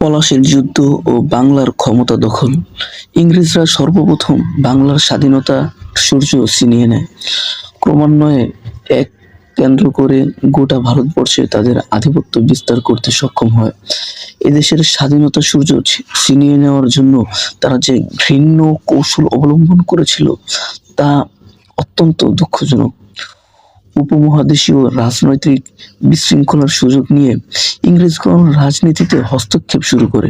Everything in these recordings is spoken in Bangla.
পলাশীর যুদ্ধ ও বাংলার ক্ষমতা দখল। ইংরেজরা সর্বপ্রথম বাংলার স্বাধীনতা সূর্য ছিনিয়ে নেয়। ক্রমান্বয়ে এক কেন্দ্র করে গোটা ভারতবর্ষে তাদের আধিপত্য বিস্তার করতে সক্ষম হয়। এদেশের স্বাধীনতা সূর্য ছিনিয়ে নেওয়ার জন্য তারা যে ঘৃণ্য কৌশল অবলম্বন করেছিল তা অত্যন্ত দুঃখজনক। উপমহাদেশীয় রাজনৈতিক বিশৃঙ্খলার সুযোগ নিয়ে ইংরেজগণ রাজনীতিতে হস্তক্ষেপ শুরু করে,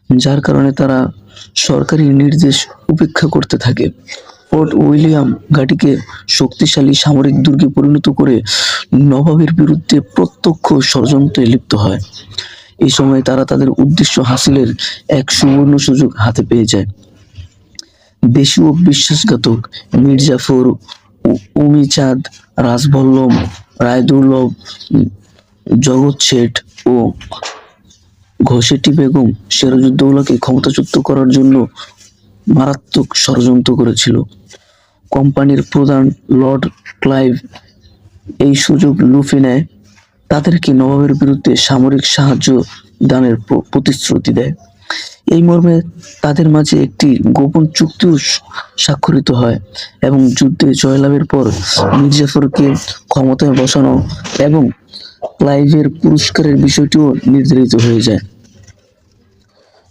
যার কারণে তারা সরকারি নির্দেশ উপেক্ষা করতে থাকে। ফোর্ট উইলিয়াম ঘাঁটিকে শক্তিশালী সামরিক দুর্গে পরিণত করে নবাবের বিরুদ্ধে প্রত্যক্ষ ষড়যন্ত্রে লিপ্ত হয়। এই সময় তারা তাদের উদ্দেশ্য হাসিলের এক সুবর্ণ সুযোগ হাতে পেয়ে যায়। দেশীয় বিশ্বাসঘাতক মির্জাফর, উমিচাঁদ, রাজবল্লভ, রায়দুর্লভ, জগৎ শেঠ ও ঘসেটি বেগম সিরাজউদ্দৌলাকে ক্ষমতাচ্যুত করার জন্য মারাত্মক ষড়যন্ত্র করেছিল। কোম্পানির প্রধান লর্ড ক্লাইভ এই সুযোগ লুফে নেয়, তাদেরকে নবাবের বিরুদ্ধে সামরিক সাহায্য দানের প্রতিশ্রুতি দেয়। এই মর্মে তাদের মাঝে একটি গোপন চুক্তিও স্বাক্ষরিত হয় এবং যুদ্ধে জয়লাভের পর মির্জাফরকে ক্ষমতায় বসানো এবং ক্লাইভের পুরস্কারের বিষয়টিও নির্ধারিত হয়ে যায়।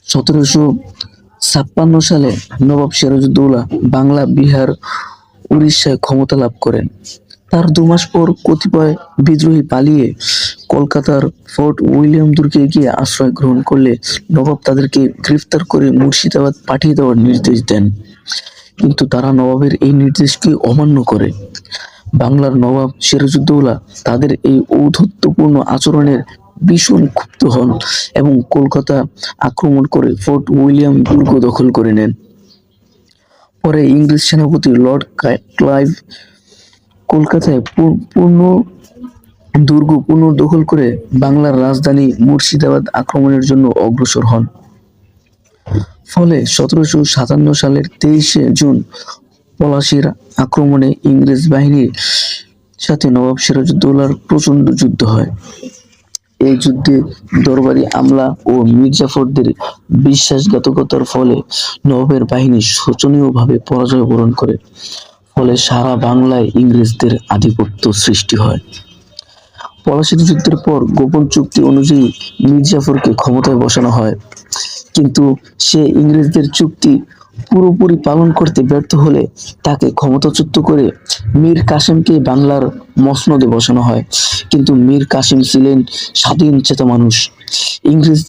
1756 সালে নবাব সিরাজউদ্দৌলা বাংলা, বিহার, উড়িষ্যায় ক্ষমতা লাভ করেন। তার 2 মাস পর কতিপয় বিদ্রোহী পালিয়ে কলকাতার ফোর্ট উইলিয়াম দুর্গে গিয়ে আশ্রয় গ্রহণ করলে নবাব তাদেরকে গ্রেফতার করে মুর্শিদাবাদ পাঠিয়ে দেওয়ার নির্দেশ দেন, কিন্তু তারা নবাবের এই নির্দেশকে অমান্য করে। বাংলার নবাব সিরাজউদ্দৌলা তাদের এই ঔদ্ধত্যপূর্ণ আচরণের ভীষণ ক্ষুব্ধ হন এবং কলকাতা আক্রমণ করে ফোর্ট উইলিয়াম দুর্গ দখল করে নেন। পরে ইংরেজ সেনাপতি লর্ড ক্লাইভ কলকাতায় দুর্গ পুনর্দখল করে বাংলার রাজধানী মুর্শিদাবাদ আক্রমণের জন্য অগ্রসর হন। ফলে 1757 সালের 23শে জুন পলাশীর আক্রমণে ইংরেজ বাহিনীর সাথে নবাব সিরাজউদ্দৌলার প্রচন্ড যুদ্ধ হয়। এই যুদ্ধে দরবারি আমলা ও মির্জাফরদের বিশ্বাসঘাতকতার ফলে নবাবের বাহিনী শোচনীয়ভাবে পরাজয় বরণ করে। ফলে সারা বাংলায় ইংরেজদের আধিপত্য সৃষ্টি হয়। পলাশীর যুদ্ধের পর গোপন চুক্তি অনুযায়ী মির্জাফরকে ক্ষমতায় বসানো হয়, কিন্তু সে ইংরেজদের চুক্তি পুরোপুরি পালন করতে ব্যর্থ হলে তাকে ক্ষমতাচ্যুত করে মীর কাসেমকে বাংলার মসনদে বসানো হয়। কিন্তু মীর কাসেম ছিলেন স্বাধীন চেতা মানুষ। ইংরেজ